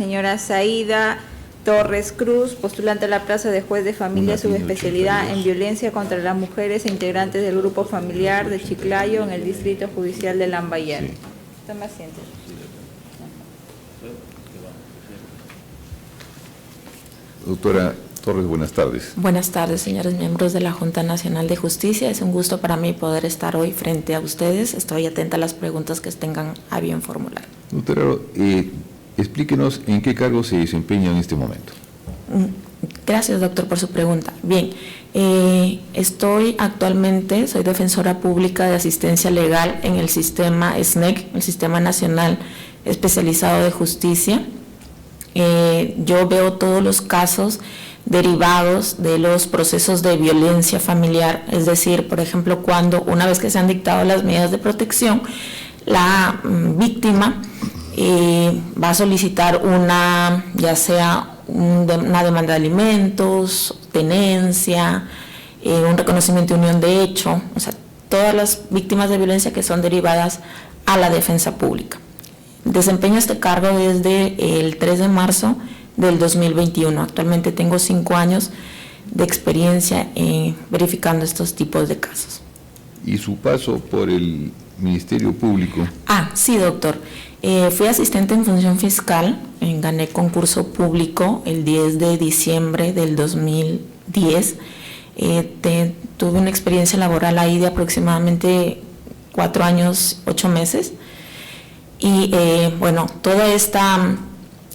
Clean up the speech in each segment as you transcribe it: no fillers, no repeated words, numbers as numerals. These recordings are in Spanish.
Señora Zaida Torres Cruz, postulante a la plaza de juez de familia, subespecialidad en violencia contra las mujeres e integrantes del grupo familiar de Chiclayo en el distrito judicial de Lambayeque. Sí. Toma asiento. Doctora Torres, buenas tardes. Buenas tardes, señores miembros de la Junta Nacional de Justicia. Es un gusto para mí poder estar hoy frente a ustedes. Estoy atenta a las preguntas que tengan a bien formular. Doctora, explíquenos en qué cargo se desempeña en este momento. Gracias, doctor, por su pregunta. Bien, soy defensora pública de asistencia legal en el sistema SNEC, el Sistema Nacional Especializado de Justicia. Yo veo todos los casos derivados de los procesos de violencia familiar, es decir, por ejemplo, cuando una vez que se han dictado las medidas de protección, la víctima va a solicitar ya sea una demanda de alimentos, tenencia, un reconocimiento de unión de hecho, o sea, todas las víctimas de violencia que son derivadas a la defensa pública. Desempeño este cargo desde el 3 de marzo del 2021. Actualmente tengo 5 años de experiencia verificando estos tipos de casos. ¿Y su paso por el Ministerio Público? Sí, doctor. Fui asistente en función fiscal, gané concurso público el 10 de diciembre del 2010. Tuve una experiencia laboral ahí de aproximadamente 4 años, 8 meses. Y toda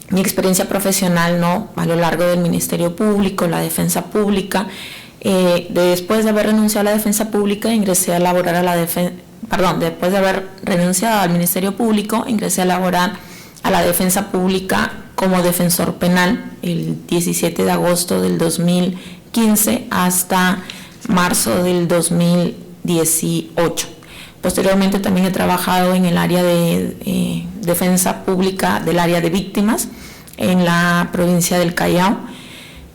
mi experiencia profesional, ¿no?, a lo largo del Ministerio Público, la defensa pública, después de haber renunciado a la defensa pública, después de haber renunciado al Ministerio Público, ingresé a laborar a la defensa pública como defensor penal el 17 de agosto del 2015 hasta marzo del 2018. Posteriormente también he trabajado en el área de defensa pública del área de víctimas en la provincia del Callao,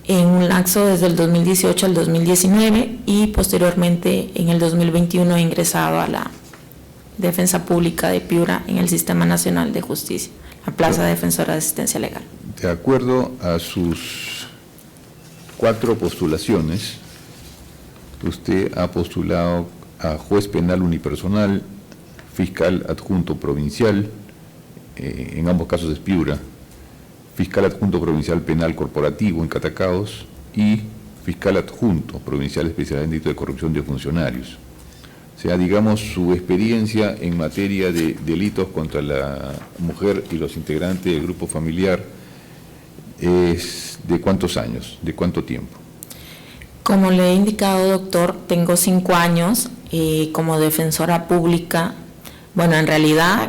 en un lapso desde el 2018 al 2019 y posteriormente en el 2021 he ingresado a la defensa pública de Piura en el Sistema Nacional de Justicia, la plaza de defensora de asistencia legal. De acuerdo a sus 4 postulaciones, usted ha postulado a juez penal unipersonal, fiscal adjunto provincial, en ambos casos es Piura, fiscal adjunto provincial penal corporativo en Catacaos y fiscal adjunto provincial especializado en delito de corrupción de funcionarios. O sea, digamos, su experiencia en materia de delitos contra la mujer y los integrantes del grupo familiar es ¿de cuántos años? ¿De cuánto tiempo? Como le he indicado, doctor, tengo 5 años como defensora pública, en realidad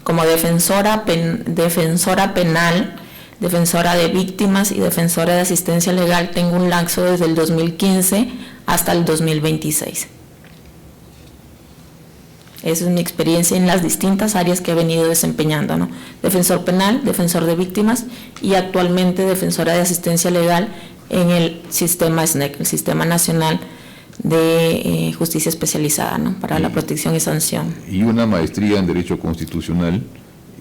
como defensora penal, defensora de víctimas y defensora de asistencia legal, tengo un lapso desde el 2015 hasta el 2026. Esa es mi experiencia en las distintas áreas que he venido desempeñando, ¿no? Defensor penal, defensor de víctimas y actualmente defensora de asistencia legal en el sistema SNEC, el Sistema Nacional de Justicia Especializada, ¿no?, para la protección y sanción. Y una maestría en Derecho Constitucional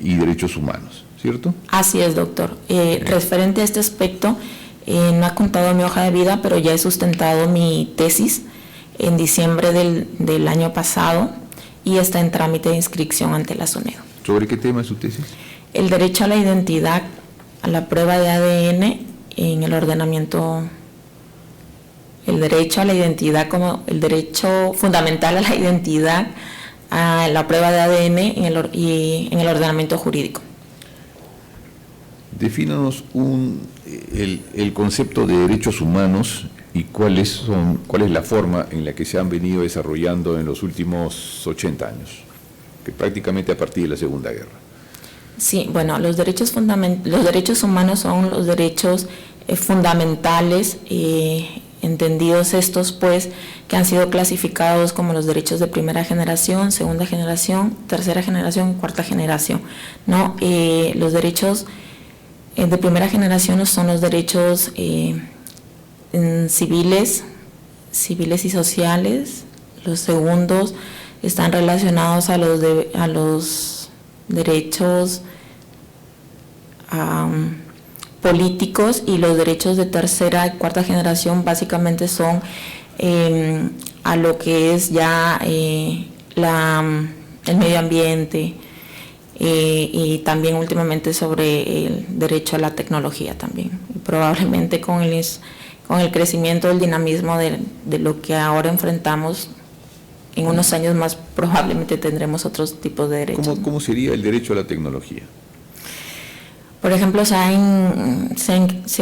y Derechos Humanos, ¿cierto? Así es, doctor. Referente a este aspecto, no he contado mi hoja de vida, pero ya he sustentado mi tesis en diciembre del año pasado y está en trámite de inscripción ante la SUNEDO. ¿Sobre qué tema es su tesis? El derecho a la identidad, a la prueba de ADN en el ordenamiento, el derecho a la identidad como el derecho fundamental a la identidad, a la prueba de ADN en el ordenamiento jurídico. Defínanos el concepto de derechos humanos y cuál es la forma en la que se han venido desarrollando en los últimos 80 años, que prácticamente a partir de la Segunda Guerra. Sí, los derechos humanos son los derechos fundamentales, entendidos estos pues que han sido clasificados como los derechos de primera generación, segunda generación, tercera generación y cuarta generación, ¿no? Los derechos de primera generación son los derechos civiles y sociales. Los segundos están relacionados a los derechos políticos, y los derechos de tercera y cuarta generación básicamente son a lo que es ya el medio ambiente, y también últimamente sobre el derecho a la tecnología también. Y probablemente con el crecimiento del dinamismo de lo que ahora enfrentamos, en unos años más probablemente tendremos otros tipos de derechos. ¿Cómo sería el derecho a la tecnología? Por ejemplo, se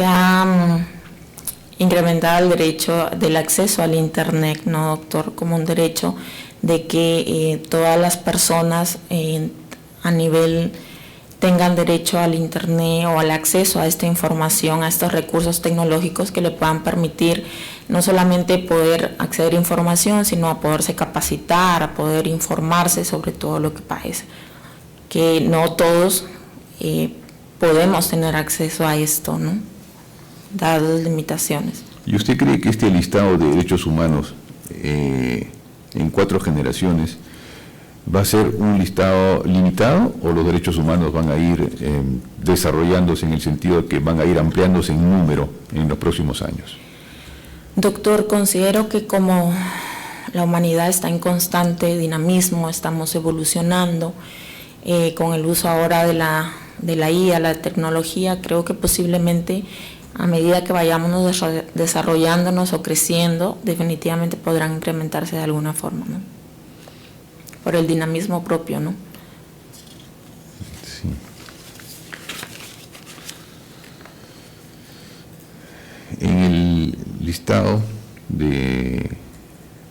ha incrementado el derecho del acceso al Internet, ¿no, doctor? Como un derecho de que todas las personas a nivel tengan derecho al Internet o al acceso a esta información, a estos recursos tecnológicos que le puedan permitir no solamente poder acceder a información, sino a poderse capacitar, a poder informarse sobre todo lo que pasa. Que no todos podemos tener acceso a esto, ¿no? Dadas las limitaciones. ¿Y usted cree que este listado de derechos humanos en 4 generaciones va a ser un listado limitado, o los derechos humanos van a ir desarrollándose en el sentido de que van a ir ampliándose en número en los próximos años? Doctor, considero que como la humanidad está en constante dinamismo, estamos evolucionando con el uso ahora de la IA, la tecnología, creo que posiblemente a medida que vayamos desarrollándonos o creciendo, definitivamente podrán incrementarse de alguna forma, ¿no? Por el dinamismo propio, ¿no? Sí. En el listado de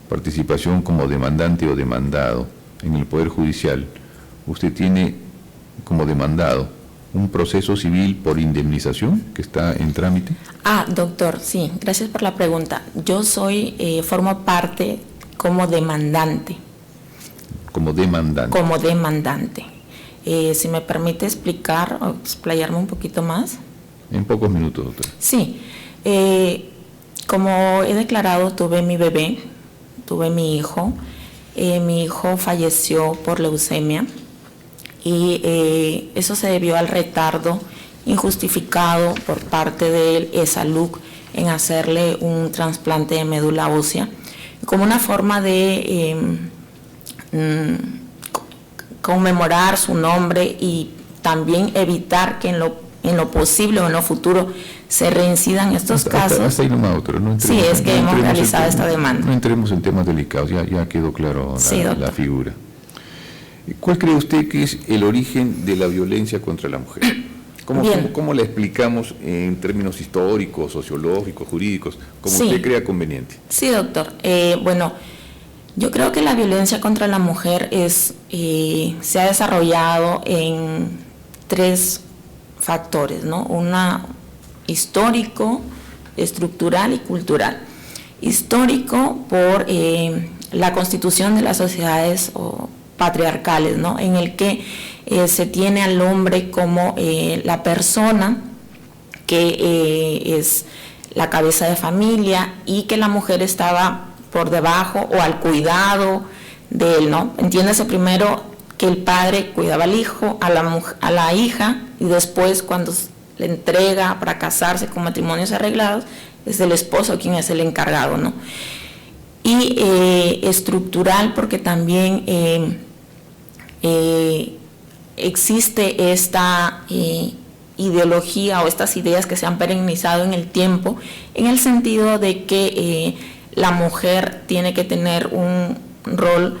participación como demandante o demandado en el Poder Judicial, usted tiene como demandado un proceso civil por indemnización que está en trámite. Doctor, sí, gracias por la pregunta. Yo formo parte como demandante. Como demandante. Como demandante. Si me permite explicar o explayarme un poquito más. En pocos minutos, doctor. Sí. Como he declarado, tuve mi bebé, tuve mi hijo. Mi hijo falleció por leucemia. Y eso se debió al retardo injustificado por parte del ESALUC en hacerle un trasplante de médula ósea, como una forma de conmemorar su nombre y también evitar que en lo posible o en lo futuro se reincidan estos casos. Hasta ahí nomás, doctora. No sí, es que hemos realizado esta demanda. No entremos en temas delicados, ya quedó claro la figura. ¿Cuál cree usted que es el origen de la violencia contra la mujer? ¿Cómo la explicamos en términos históricos, sociológicos, jurídicos, como usted crea conveniente? Sí, doctor. Bueno, yo creo que la violencia contra la mujer se ha desarrollado en 3 factores, ¿no? Una histórico, estructural y cultural. Histórico por la constitución de las sociedades patriarcales, ¿no? En el que se tiene al hombre como la persona que es la cabeza de familia y que la mujer estaba por debajo o al cuidado de él, ¿no? Entiéndase primero que el padre cuidaba al hijo, a la hija, y después cuando le entrega para casarse con matrimonios arreglados, es el esposo quien es el encargado, ¿no? Y estructural porque también existe esta ideología o estas ideas que se han perennizado en el tiempo, en el sentido de que la mujer tiene que tener un rol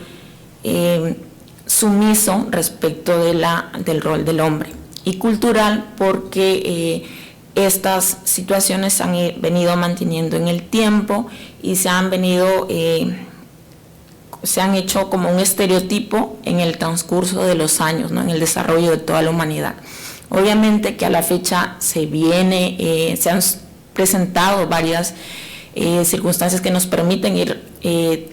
sumiso respecto del rol del hombre, y cultural porque estas situaciones se han venido manteniendo en el tiempo y se han hecho como un estereotipo en el transcurso de los años, ¿no? En el desarrollo de toda la humanidad. Obviamente que a la fecha se han presentado varias circunstancias que nos permiten ir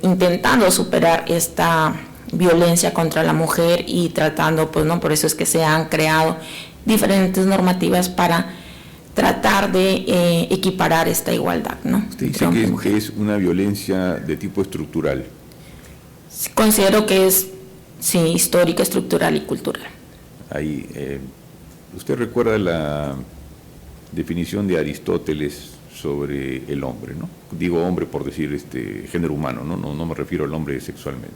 intentando superar esta violencia contra la mujer y tratando, pues no, por eso es que se han creado diferentes normativas para tratar de equiparar esta igualdad, ¿no? Usted dice que es una violencia de tipo estructural. Considero que es, sí, histórica, estructural y cultural. Ahí, ¿usted recuerda definición de Aristóteles sobre el hombre, ¿no? Digo hombre por decir género humano, no me refiero al hombre sexualmente.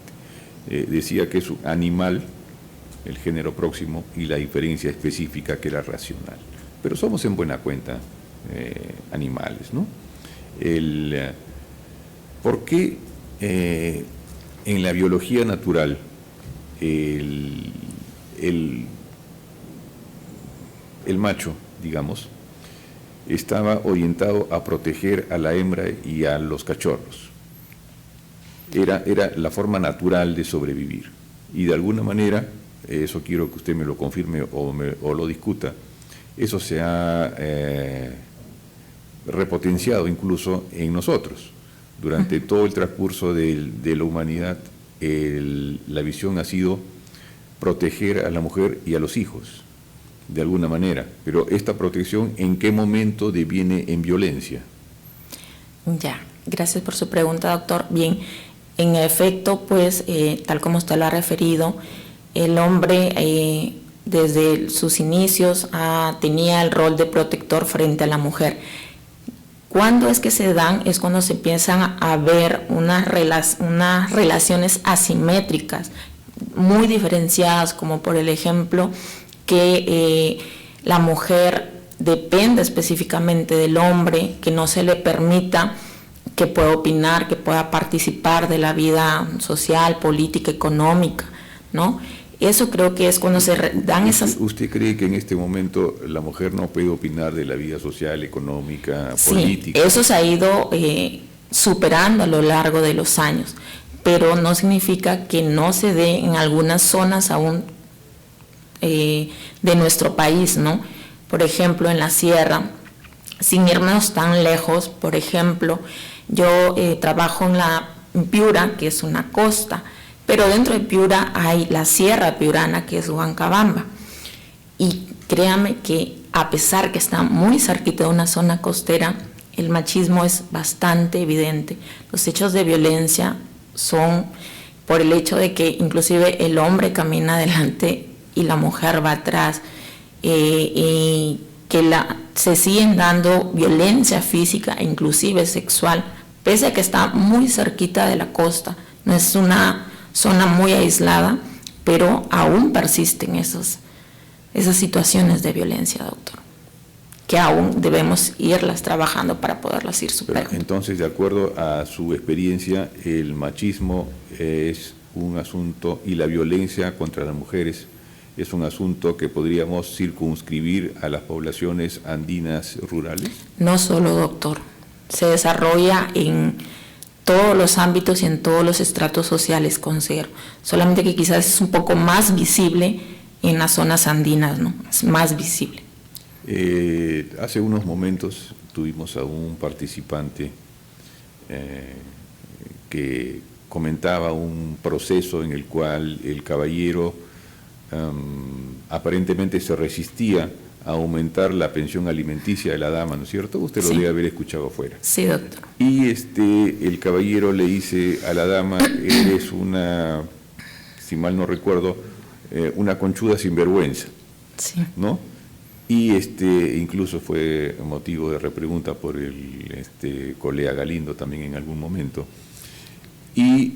Decía que es un animal, el género próximo, y la diferencia específica que era racional. Pero somos en buena cuenta animales, ¿no? ¿Por qué en la biología natural el macho, digamos, estaba orientado a proteger a la hembra y a los cachorros? Era la forma natural de sobrevivir. Y de alguna manera, eso quiero que usted me lo confirme o lo discuta, eso se ha repotenciado incluso en nosotros. Durante todo el transcurso de la humanidad, la visión ha sido proteger a la mujer y a los hijos, de alguna manera. Pero esta protección, ¿en qué momento deviene en violencia? Ya, gracias por su pregunta, doctor. Bien, en efecto, pues, tal como usted lo ha referido, el hombre desde sus inicios tenía el rol de protector frente a la mujer. ¿Cuándo es que se dan? Es cuando se empiezan a ver unas relaciones asimétricas, muy diferenciadas, como por el ejemplo que la mujer depende específicamente del hombre, que no se le permita que pueda opinar, que pueda participar de la vida social, política, económica, ¿no? Eso creo que es cuando se dan esas... ¿Usted cree que en este momento la mujer no puede opinar de la vida social, económica, política? Sí, eso se ha ido superando a lo largo de los años, pero no significa que no se dé en algunas zonas aún de nuestro país, ¿no? Por ejemplo, en la sierra, sin irnos tan lejos, por ejemplo, yo trabajo en Piura, que es una costa, pero dentro de Piura hay la sierra piurana, que es Huancabamba. Y créame que a pesar que está muy cerquita de una zona costera, el machismo es bastante evidente. Los hechos de violencia son por el hecho de que inclusive el hombre camina adelante y la mujer va atrás, y que se siguen dando violencia física e inclusive sexual, pese a que está muy cerquita de la costa. No es una zona muy aislada, pero aún persisten esas situaciones de violencia, doctor, que aún debemos irlas trabajando para poderlas ir superando. Pero entonces, de acuerdo a su experiencia, el machismo es un asunto, y la violencia contra las mujeres es un asunto que podríamos circunscribir a las poblaciones andinas rurales. No solo, doctor, se desarrolla en todos los ámbitos y en todos los estratos sociales, considero. Solamente que quizás es un poco más visible en las zonas andinas, ¿no? Es más visible. Hace unos momentos tuvimos a un participante que comentaba un proceso en el cual el caballero aparentemente se resistía a aumentar la pensión alimenticia de la dama, ¿no es cierto? Usted lo debe haber escuchado afuera. Sí, doctor. Y el caballero le dice a la dama: eres una, si mal no recuerdo, una conchuda sinvergüenza, sí, ¿no? Y incluso fue motivo de repregunta por el colega Galindo también en algún momento. Y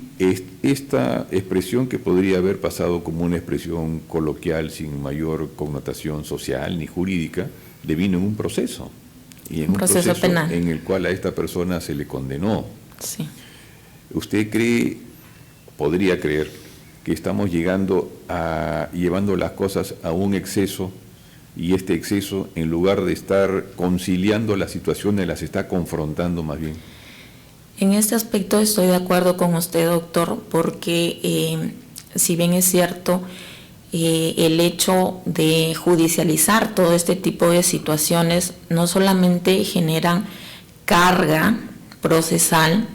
esta expresión, que podría haber pasado como una expresión coloquial sin mayor connotación social ni jurídica, devino en un proceso. Y en un proceso penal en el cual a esta persona se le condenó. Sí. ¿Usted podría creer que estamos llevando las cosas a un exceso, y este exceso, en lugar de estar conciliando las situaciones, las está confrontando más bien? En este aspecto estoy de acuerdo con usted, doctor, porque si bien es cierto, el hecho de judicializar todo este tipo de situaciones no solamente generan carga procesal,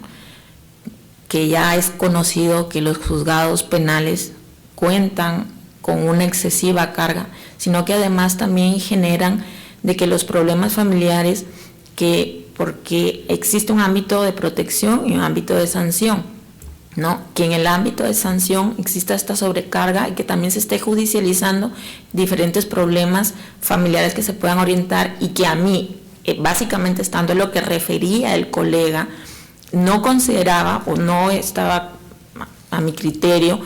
que ya es conocido que los juzgados penales cuentan con una excesiva carga, sino que además también generan de que los problemas familiares, porque existe un ámbito de protección y un ámbito de sanción. ¿no? Que en el ámbito de sanción exista esta sobrecarga y que también se esté judicializando diferentes problemas familiares que se puedan orientar, y que a mí, básicamente estando en lo que refería el colega, no consideraba o no estaba a mi criterio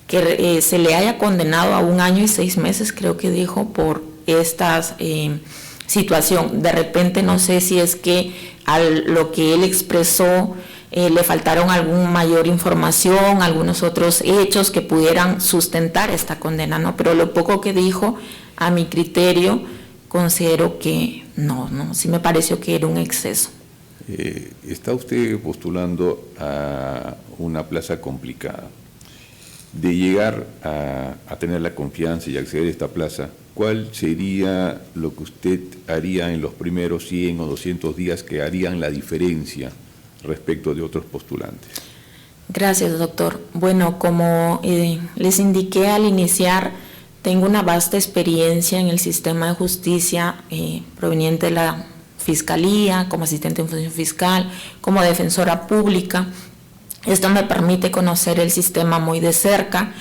que se le haya condenado a 1 año y 6 meses, creo que dijo, por esta situación. De repente no sé si es que a lo que él expresó le faltaron alguna mayor información, algunos otros hechos que pudieran sustentar esta condena, ¿no? Pero lo poco que dijo, a mi criterio, considero que no, sí me pareció que era un exceso. Está usted postulando a una plaza complicada. De llegar a tener la confianza y acceder a esta plaza, ¿cuál sería lo que usted haría en los primeros 100 o 200 días que harían la diferencia respecto de otros postulantes? Gracias, doctor. Bueno, como les indiqué al iniciar, tengo una vasta experiencia en el sistema de justicia proveniente de la Fiscalía, como asistente en función fiscal, como defensora pública. Esto me permite conocer el sistema muy de cerca,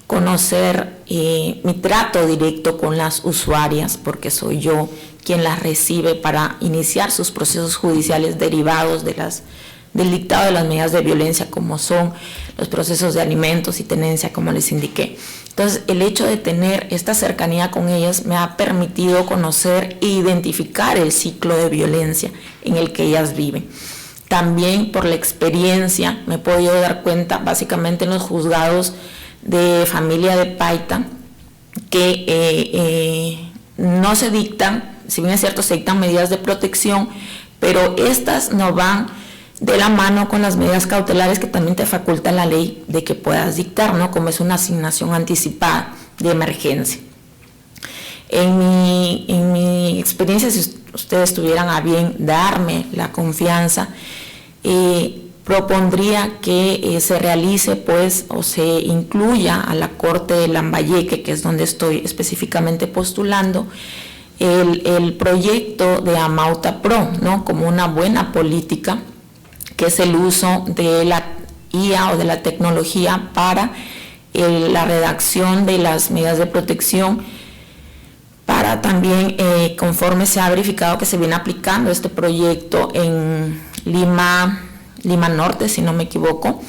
conocer mi trato directo con las usuarias, porque soy yo quien las recibe para iniciar sus procesos judiciales derivados del dictado de las medidas de violencia, como son los procesos de alimentos y tenencia, como les indiqué. Entonces, el hecho de tener esta cercanía con ellas me ha permitido conocer e identificar el ciclo de violencia en el que ellas viven. También por la experiencia me he podido dar cuenta, básicamente en los juzgados de familia de Paita, que no se dictan, si bien es cierto, se dictan medidas de protección, pero estas no van de la mano con las medidas cautelares que también te faculta la ley de que puedas dictar, ¿no? Como es una asignación anticipada de emergencia. En mi experiencia, si ustedes tuvieran a bien darme la confianza, propondría que se realice, pues, o se incluya a la Corte de Lambayeque, que es donde estoy específicamente postulando, el proyecto de Amauta Pro, ¿no? Como una buena política, que es el uso de la IA o de la tecnología para la redacción de las medidas de protección, para también, conforme se ha verificado que se viene aplicando este proyecto en Lima Norte, si no me equivoco,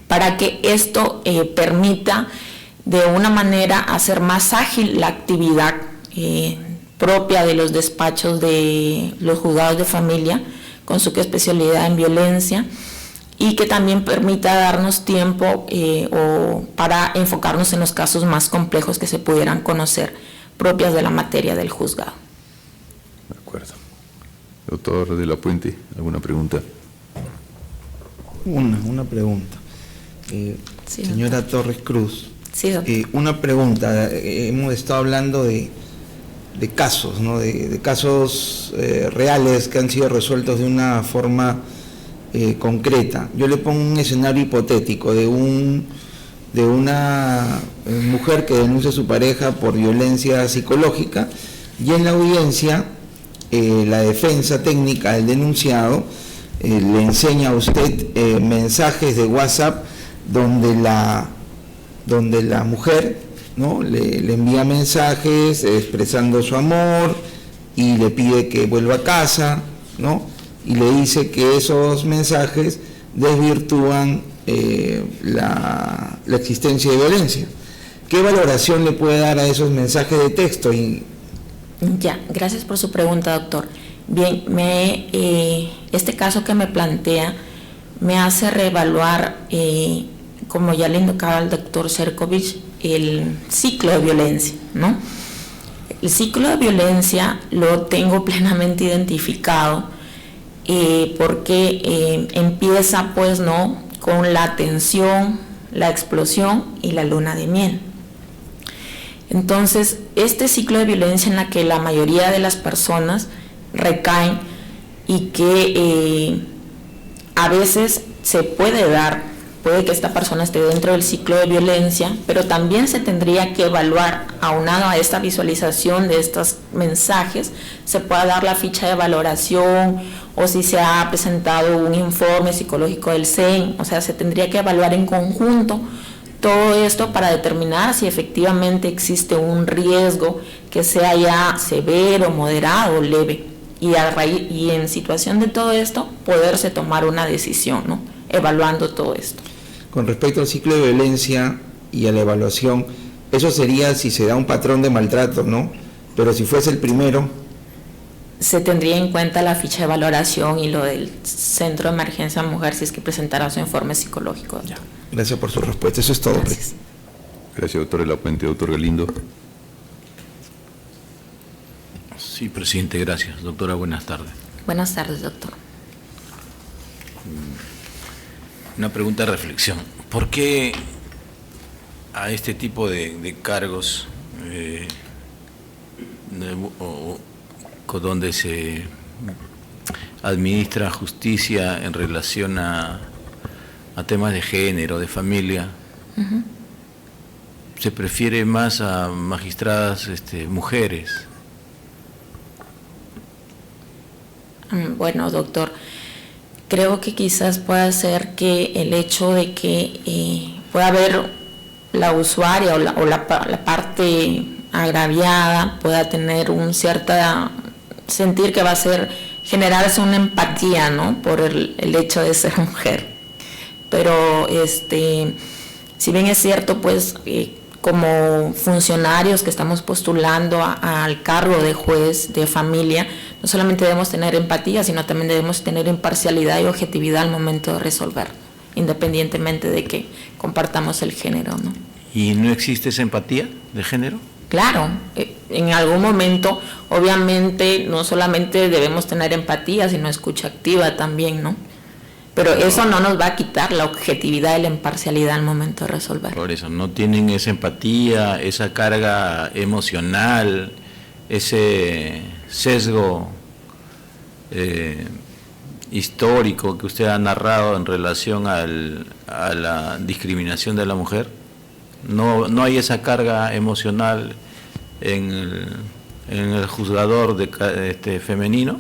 para que esto permita de una manera hacer más ágil la actividad propia de los despachos de los juzgados de familia, con su especialidad en violencia, y que también permita darnos tiempo para enfocarnos en los casos más complejos que se pudieran conocer, propias de la materia del juzgado. De acuerdo. Doctor de la Puente, ¿alguna pregunta? Una pregunta. Sí, señora doctor. Torres Cruz, Sí, doctor. una pregunta. Hemos estado hablando de casos, ¿no? de casos reales que han sido resueltos de una forma concreta. Yo le pongo un escenario hipotético de una mujer que denuncia a su pareja por violencia psicológica, y en la audiencia la defensa técnica del denunciado le enseña a usted mensajes de WhatsApp donde la mujer, ¿no? le envía mensajes expresando su amor y le pide que vuelva a casa, ¿no? Y le dice que esos mensajes desvirtúan la existencia de violencia. ¿Qué valoración le puede dar a esos mensajes de texto? Ya, gracias por su pregunta, doctor. Bien, este caso que me plantea me hace reevaluar, como ya le indicaba el doctor Cercovich, el ciclo de violencia, ¿no? El ciclo de violencia lo tengo plenamente identificado, porque empieza, pues, ¿no?, con la tensión, la explosión y la luna de miel. Entonces, este ciclo de violencia en la que la mayoría de las personas recaen y que a veces se puede dar puede que esta persona esté dentro del ciclo de violencia, pero también se tendría que evaluar, aunado a esta visualización de estos mensajes, se pueda dar la ficha de valoración o si se ha presentado un informe psicológico del CEN, o sea, se tendría que evaluar en conjunto todo esto para determinar si efectivamente existe un riesgo que sea ya severo, moderado o leve. Y en situación de todo esto, poderse tomar una decisión, ¿no? Evaluando todo esto. Con respecto al ciclo de violencia y a la evaluación, eso sería si se da un patrón de maltrato, ¿no? Pero si fuese el primero, se tendría en cuenta la ficha de valoración y lo del Centro de Emergencia Mujer si es que presentará su informe psicológico. Ya. Gracias por su respuesta. Eso es todo. Gracias. Gracias, doctor de la Puente. Doctor Galindo. Sí, presidente, gracias. Doctora, buenas tardes. Buenas tardes, doctor. Una pregunta de reflexión. ¿Por qué a este tipo de cargos donde se administra justicia en relación a temas de género, de familia, se prefiere más a magistradas mujeres? Bueno, doctor, creo que quizás pueda ser que el hecho de que pueda haber la usuaria o la parte agraviada pueda tener un cierta sentir que va a ser generarse una empatía, ¿no? Por el hecho de ser mujer. Pero si bien es cierto, pues como funcionarios que estamos postulando al cargo de juez de familia, no solamente debemos tener empatía, sino también debemos tener imparcialidad y objetividad al momento de resolver, independientemente de que compartamos el género, ¿no? ¿Y no existe esa empatía de género? Claro, en algún momento, obviamente, no solamente debemos tener empatía, sino escucha activa también, ¿no? Pero eso no nos va a quitar la objetividad y la imparcialidad al momento de resolver. Por eso, no tienen esa empatía, esa carga emocional, ese sesgo histórico que usted ha narrado en relación a la discriminación de la mujer. No hay esa carga emocional en el juzgador femenino.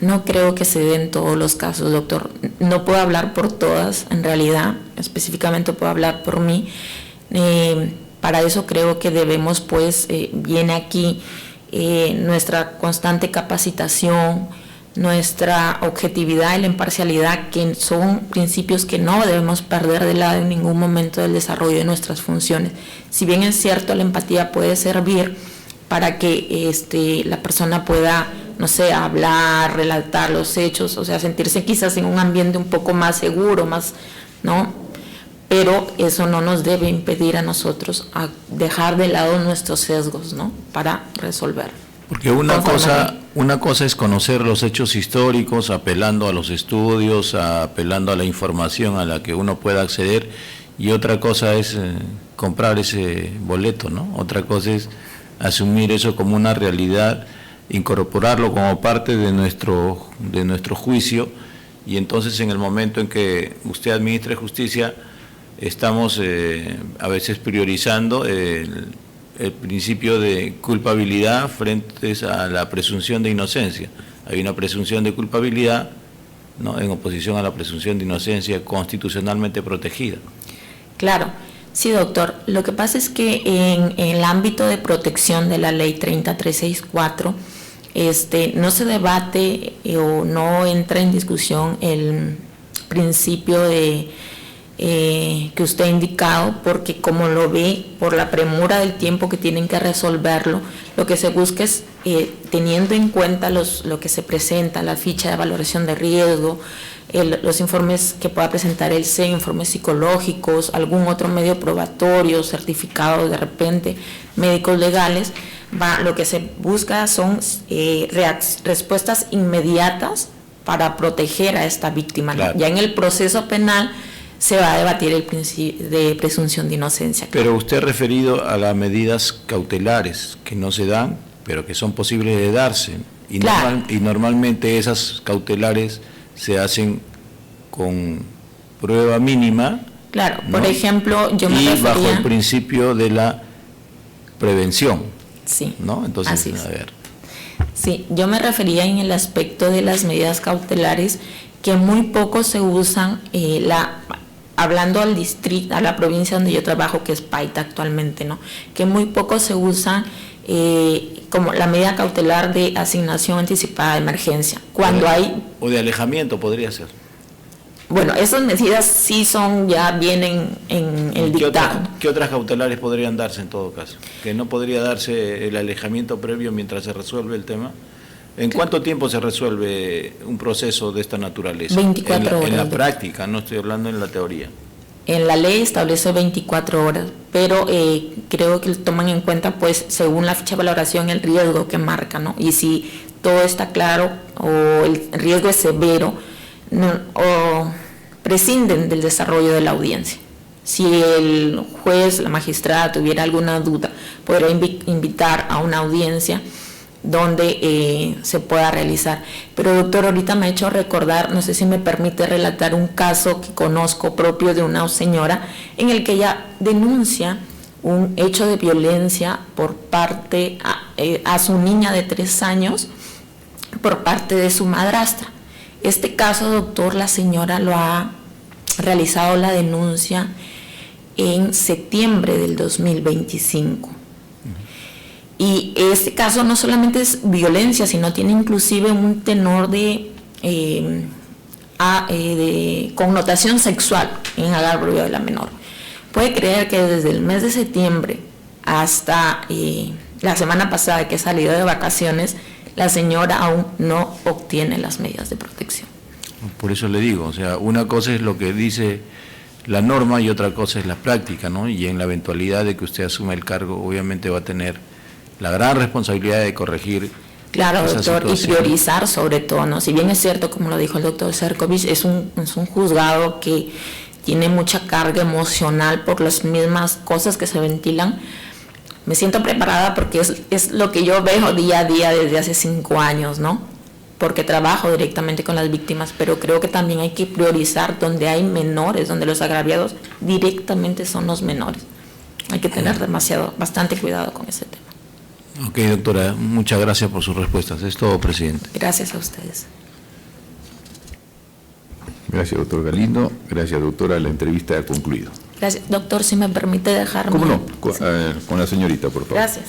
No creo que se den todos los casos, doctor. No puedo hablar por todas, en realidad, específicamente puedo hablar por mí. Para eso creo que debemos, pues, viene aquí nuestra constante capacitación, nuestra objetividad y la imparcialidad, que son principios que no debemos perder de lado en ningún momento del desarrollo de nuestras funciones. Si bien es cierto, la empatía puede servir para que la persona pueda, no sé, hablar, relatar los hechos, o sea, sentirse quizás en un ambiente un poco más seguro, más, ¿no? Pero eso no nos debe impedir a nosotros a dejar de lado nuestros sesgos, ¿no? Para resolver. Porque una cosa es conocer los hechos históricos, apelando a los estudios, apelando a la información a la que uno pueda acceder, y otra cosa es comprar ese boleto, ¿no? Otra cosa es asumir eso como una realidad, incorporarlo como parte de nuestro juicio, y entonces en el momento en que usted administre justicia, estamos a veces priorizando el principio de culpabilidad frente a la presunción de inocencia. Hay una presunción de culpabilidad, ¿no?, en oposición a la presunción de inocencia constitucionalmente protegida. Claro, sí, doctor. Lo que pasa es que en el ámbito de protección de la ley 30364, no se debate o no entra en discusión el principio de que usted ha indicado, porque como lo ve, por la premura del tiempo que tienen que resolverlo, lo que se busca es, teniendo en cuenta lo que se presenta, la ficha de valoración de riesgo, los informes que pueda presentar el CEN, informes psicológicos, algún otro medio probatorio, certificado de repente, médicos legales, lo que se busca son respuestas inmediatas para proteger a esta víctima. Claro. Ya en el proceso penal se va a debatir el principio de presunción de inocencia. Pero usted ha referido a las medidas cautelares que no se dan, pero que son posibles de darse. Y, claro, normalmente esas cautelares se hacen con prueba mínima. Claro, ¿no? por ejemplo, yo me y refería... bajo el principio de la prevención, Sí, ¿no? Entonces, así es. a ver. Sí, yo me refería en el aspecto de las medidas cautelares que muy poco se usan, hablando al distrito, a la provincia donde yo trabajo, que es Paita actualmente, ¿no? Que muy poco se usan como la medida cautelar de asignación anticipada de emergencia. Cuando hay... O de alejamiento podría ser. Bueno, esas medidas sí vienen en el dictamen. ¿Qué otras cautelares podrían darse en todo caso? ¿Que no podría darse el alejamiento previo mientras se resuelve el tema? ¿En cuánto tiempo se resuelve un proceso de esta naturaleza? 24 horas. En la práctica, no estoy hablando en la teoría. En la ley establece 24 horas, pero creo que toman en cuenta, pues, según la ficha de valoración, el riesgo que marca, ¿no? Y si todo está claro o el riesgo es severo, o prescinden del desarrollo de la audiencia. Si el juez, la magistrada tuviera alguna duda, podrá invitar a una audiencia donde se pueda realizar. Pero doctor, ahorita me ha hecho recordar, no sé si me permite relatar un caso que conozco propio de una señora en el que ella denuncia un hecho de violencia por parte a su niña de 3 años por parte de su madrastra. Este caso, doctor, la señora lo ha realizado la denuncia en septiembre del 2025. Y este caso no solamente es violencia, sino tiene inclusive un tenor de connotación sexual en agravio de la menor. Puede creer que desde el mes de septiembre hasta la semana pasada que he salido de vacaciones, la señora aún no obtiene las medidas de protección. Por eso le digo, o sea, una cosa es lo que dice la norma y otra cosa es la práctica, ¿no? Y en la eventualidad de que usted asuma el cargo, obviamente va a tener la gran responsabilidad de corregir. Claro, esa doctor, y situación. priorizar sobre todo, ¿no? Si bien es cierto, como lo dijo el doctor Cercovich, es un juzgado que tiene mucha carga emocional por las mismas cosas que se ventilan. Me siento preparada porque es lo que yo veo día a día desde hace 5 años, ¿no? Porque trabajo directamente con las víctimas, pero creo que también hay que priorizar donde hay menores, donde los agraviados directamente son los menores. Hay que tener bastante cuidado con ese tema. Ok, doctora, muchas gracias por sus respuestas. Es todo, presidente. Gracias a ustedes. Gracias, doctor Galindo. Gracias, doctora. La entrevista ha concluido. Gracias. Doctor, si me permite dejarme... ¿Cómo no? Con la señorita, por favor. Gracias.